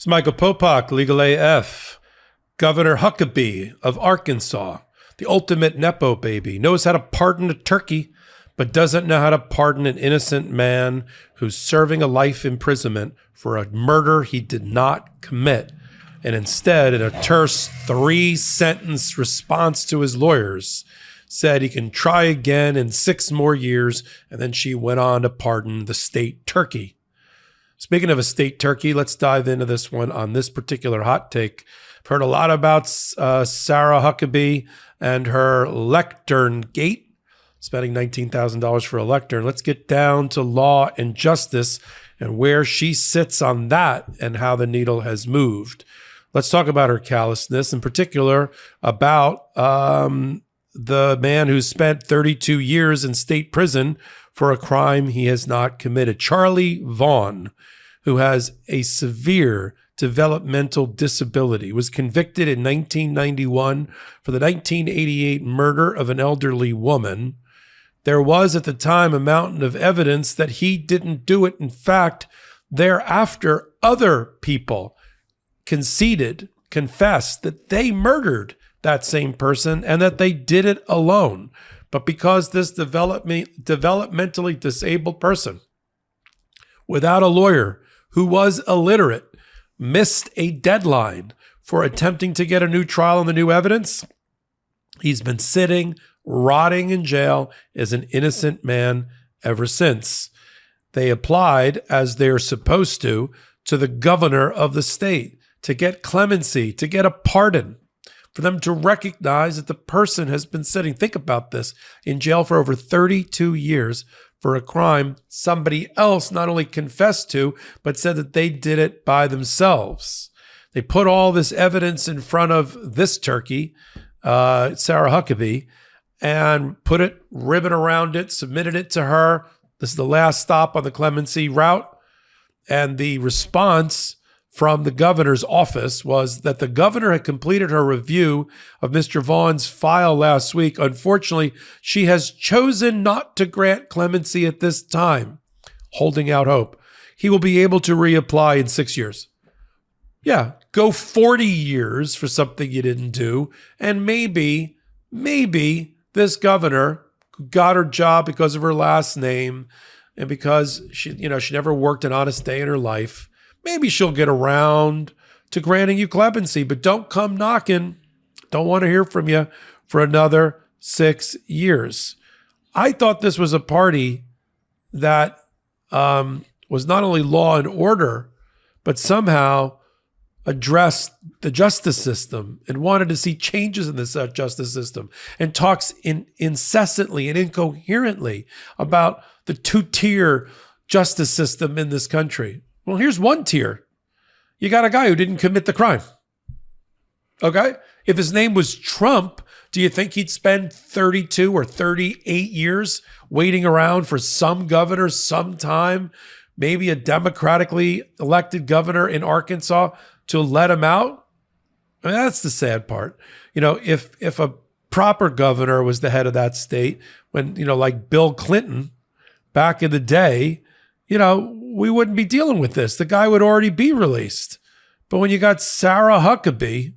It's Michael Popok, Legal AF. Governor Huckabee of Arkansas, the ultimate Nepo baby, knows how to pardon a turkey, but doesn't know how to pardon an innocent man who's serving a life imprisonment for a murder he did not commit. And instead, in a terse 3-sentence response to his lawyers, said he can try again in 6 more years, and then she went on to pardon the state turkey. Speaking of a state turkey, let's dive into this one on this particular hot take. I've heard a lot about Sara Huckabee and her lectern gate, spending $19,000 for a lectern. Let's get down to law and justice and where she sits on that and how the needle has moved. Let's talk about her callousness, in particular about the man who spent 32 years in state prison for a crime he has not committed. Charlie Vaughn, who has a severe developmental disability, was convicted in 1991 for the 1988 murder of an elderly woman. There was at the time a mountain of evidence that he didn't do it. In fact, thereafter, other people confessed that they murdered that same person and that they did it alone. But because this developmentally disabled person, without a lawyer, who was illiterate, missed a deadline for attempting to get a new trial on the new evidence, he's been sitting, rotting in jail as an innocent man ever since. They applied, as they're supposed to the governor of the state to get clemency, to get a pardon, for them to recognize that the person has been sitting, think about this, in jail for over 32 years for a crime somebody else not only confessed to, but said that they did it by themselves. They put all this evidence in front of this turkey, Sara Huckabee, and put it, ribbon around it, submitted it to her. This is the last stop on the clemency route. And the response from the governor's office was that the governor had completed her review of Mr. Vaughn's file last week. Unfortunately, she has chosen not to grant clemency at this time, holding out hope. He will be able to reapply in 6 years. Yeah, go 40 years for something you didn't do. And maybe this governor got her job because of her last name and because she never worked an honest day in her life. Maybe she'll get around to granting you clemency, but don't come knocking. Don't want to hear from you for another 6 years. I thought this was a party that was not only law and order, but somehow addressed the justice system and wanted to see changes in this justice system and talks incessantly and incoherently about the 2-tier justice system in this country. Well, here's 1 tier. You got a guy who didn't commit the crime. Okay? If his name was Trump, do you think he'd spend 32 or 38 years waiting around for some governor sometime, maybe a democratically elected governor in Arkansas, to let him out? I mean, that's the sad part. If a proper governor was the head of that state, when, like Bill Clinton back in the day, we wouldn't be dealing with this. The guy would already be released. But when you got Sara Huckabee,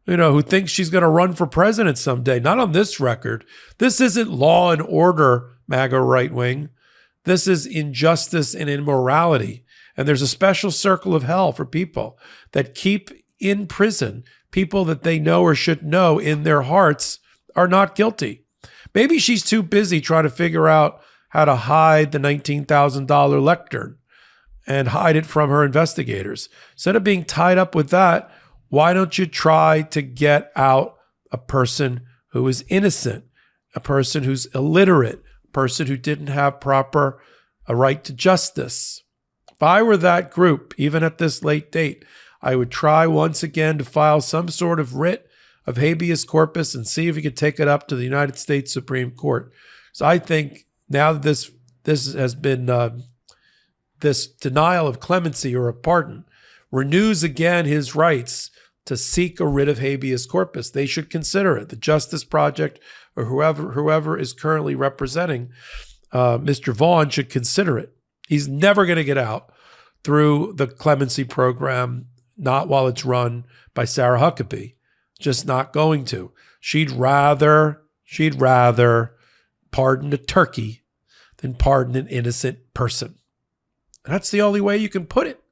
who thinks she's going to run for president someday, not on this record. This isn't law and order, MAGA right wing. This is injustice and immorality. And there's a special circle of hell for people that keep in prison people that they know or should know in their hearts are not guilty. Maybe she's too busy trying to figure out how to hide the $19,000 lectern and hide it from her investigators. Instead of being tied up with that, why don't you try to get out a person who is innocent, a person who's illiterate, a person who didn't have a right to justice? If I were that group, even at this late date, I would try once again to file some sort of writ of habeas corpus and see if we could take it up to the United States Supreme Court. So I think now that this has been, this denial of clemency or a pardon renews again his rights to seek a writ of habeas corpus. They should consider it. The Justice Project or whoever is currently representing Mr. Vaughn should consider it. He's never going to get out. through the clemency program, not while it's run by Sara Huckabee. Just not going to. She'd rather pardon a turkey than pardon an innocent person. And that's the only way you can put it.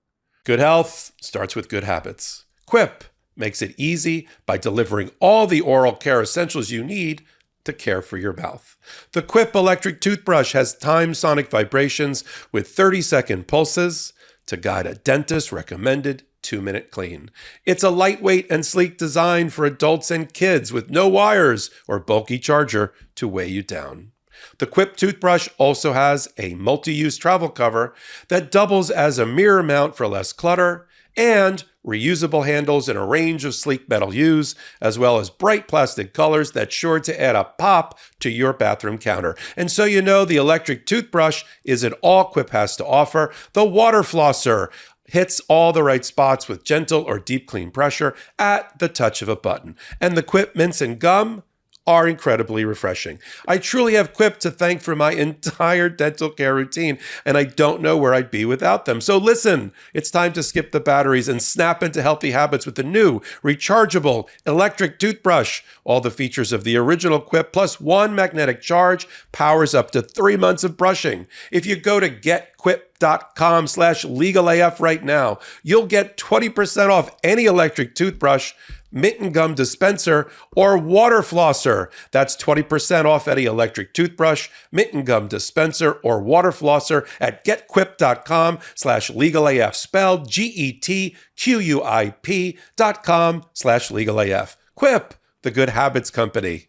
Good health starts with good habits. Quip makes it easy by delivering all the oral care essentials you need to care for your mouth. The Quip electric toothbrush has timed sonic vibrations with 30-second pulses to guide a dentist-recommended 2-minute clean. It's a lightweight and sleek design for adults and kids with no wires or bulky charger to weigh you down. The Quip toothbrush also has a multi-use travel cover that doubles as a mirror mount for less clutter, and reusable handles in a range of sleek metal hues, as well as bright plastic colors that's sure to add a pop to your bathroom counter. And so you know the electric toothbrush isn't all Quip has to offer. The water flosser hits all the right spots with gentle or deep clean pressure at the touch of a button. And the Quip mints and gum are incredibly refreshing. I truly have Quip to thank for my entire dental care routine, and I don't know where I'd be without them. So listen, it's time to skip the batteries and snap into healthy habits with the new rechargeable electric toothbrush. All the features of the original Quip plus one magnetic charge powers up to 3 months of brushing. If you go to getquip.com/legalaf right now, you'll get 20% off any electric toothbrush, mint and gum dispenser, or water flosser. That's 20% off any electric toothbrush, mint and gum dispenser, or water flosser at getquip.com/legalaf, spelled GETQUIP.com/legalaf. Quip, the good habits company.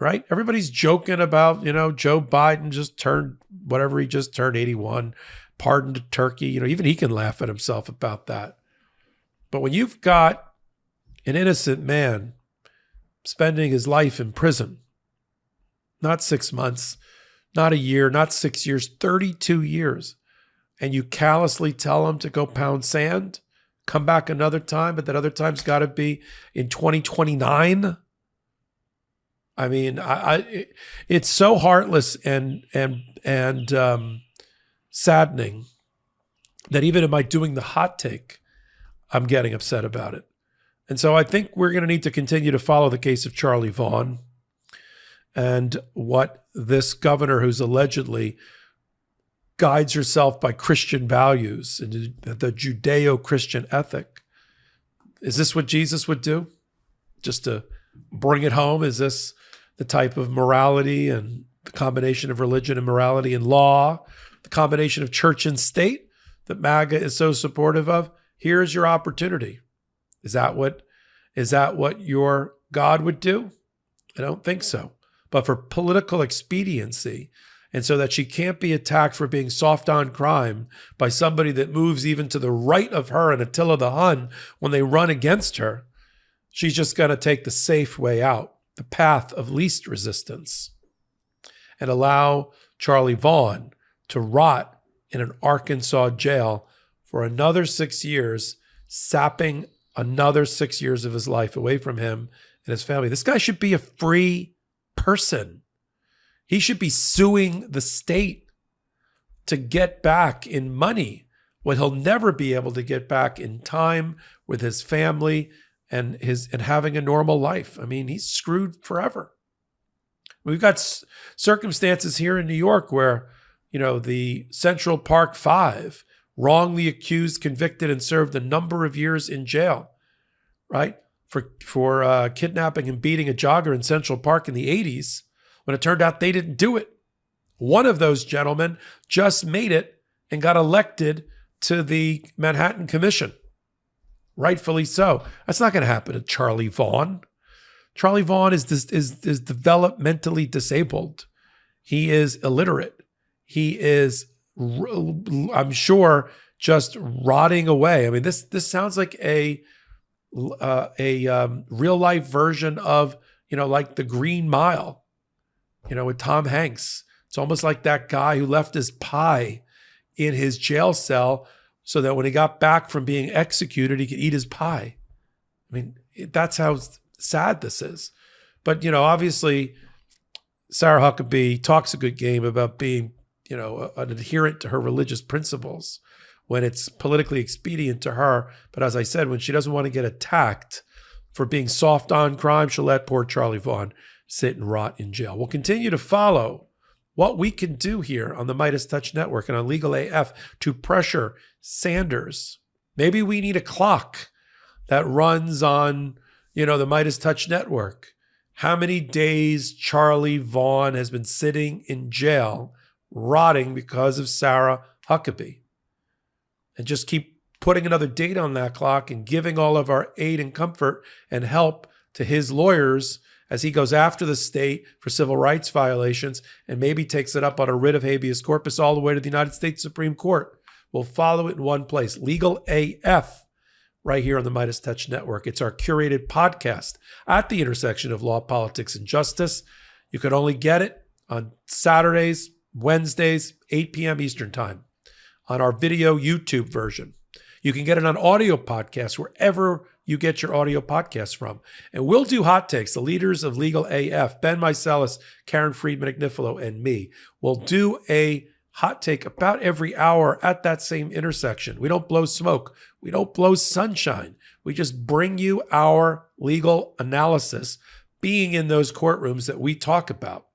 Right? Everybody's joking about, Joe Biden just turned 81, pardoned a turkey. Even he can laugh at himself about that. But when you've got an innocent man spending his life in prison, not 6 months, not a year, not 6 years, 32 years, and you callously tell him to go pound sand, come back another time, but that other time's got to be in 2029. I mean, it's so heartless and saddening that even am I doing the hot take, I'm getting upset about it. And so I think we're going to need to continue to follow the case of Charlie Vaughn and what this governor, who's allegedly guides herself by Christian values and the Judeo-Christian ethic. Is this what Jesus would do? Just to bring it home? Is this the type of morality and the combination of religion and morality and law, the combination of church and state that MAGA is so supportive of? Here's your opportunity. Is that what your God would do? I don't think so. But for political expediency, and so that she can't be attacked for being soft on crime by somebody that moves even to the right of her and Attila the Hun when they run against her, she's just going to take the safe way out, the path of least resistance, and allow Charlie Vaughn to rot in an Arkansas jail for another 6 years, sapping another 6 years of his life away from him and his family. This guy should be a free person. He should be suing the state to get back in money what he'll never be able to get back in time with his family and having a normal life. I mean, he's screwed forever. We've got circumstances here in New York where, the Central Park Five wrongly accused, convicted, and served a number of years in jail, right? For kidnapping and beating a jogger in Central Park in the 80s, when it turned out they didn't do it. One of those gentlemen just made it and got elected to the Manhattan Commission. Rightfully so. That's not going to happen to Charlie Vaughn. Charlie Vaughn is developmentally disabled. He is illiterate. He is, I'm sure, just rotting away. I mean, this sounds like a real life version of, like The Green Mile, with Tom Hanks. It's almost like that guy who left his pie in his jail cell so that when he got back from being executed, he could eat his pie. I mean, that's how sad this is. But, obviously, Sara Huckabee talks a good game about being, an adherent to her religious principles, when it's politically expedient to her. But as I said, when she doesn't want to get attacked for being soft on crime, she'll let poor Charlie Vaughn sit and rot in jail. We'll continue to follow what we can do here on the MeidasTouch Network and on Legal AF to pressure Sanders. Maybe we need a clock that runs on, the MeidasTouch Network. How many days Charlie Vaughn has been sitting in jail, rotting because of Sara Huckabee. And just keep putting another date on that clock and giving all of our aid and comfort and help to his lawyers as he goes after the state for civil rights violations and maybe takes it up on a writ of habeas corpus all the way to the United States Supreme Court. We'll follow it in one place, Legal AF, right here on the MeidasTouch Network. It's our curated podcast at the intersection of law, politics, and justice. You can only get it on Saturdays, Wednesdays, 8 p.m. Eastern Time on our video YouTube version. You can get it on audio podcasts wherever you get your audio podcasts from. And we'll do hot takes. The leaders of Legal AF, Ben Meiselas, Karen Friedman Agnifilo, and me will do a hot take about every hour at that same intersection. We don't blow smoke. We don't blow sunshine. We just bring you our legal analysis, being in those courtrooms that we talk about.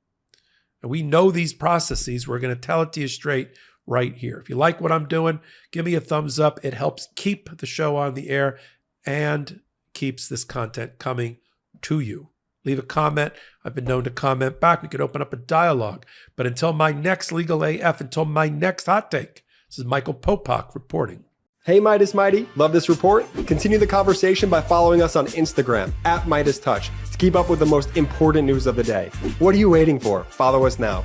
And we know these processes. We're going to tell it to you straight right here. If you like what I'm doing, give me a thumbs up. It helps keep the show on the air and keeps this content coming to you. Leave a comment. I've been known to comment back. We could open up a dialogue. But until my next Legal AF, until my next hot take, this is Michael Popok reporting. Hey, Meidas Mighty. Love this report? Continue the conversation by following us on Instagram at MeidasTouch to keep up with the most important news of the day. What are you waiting for? Follow us now.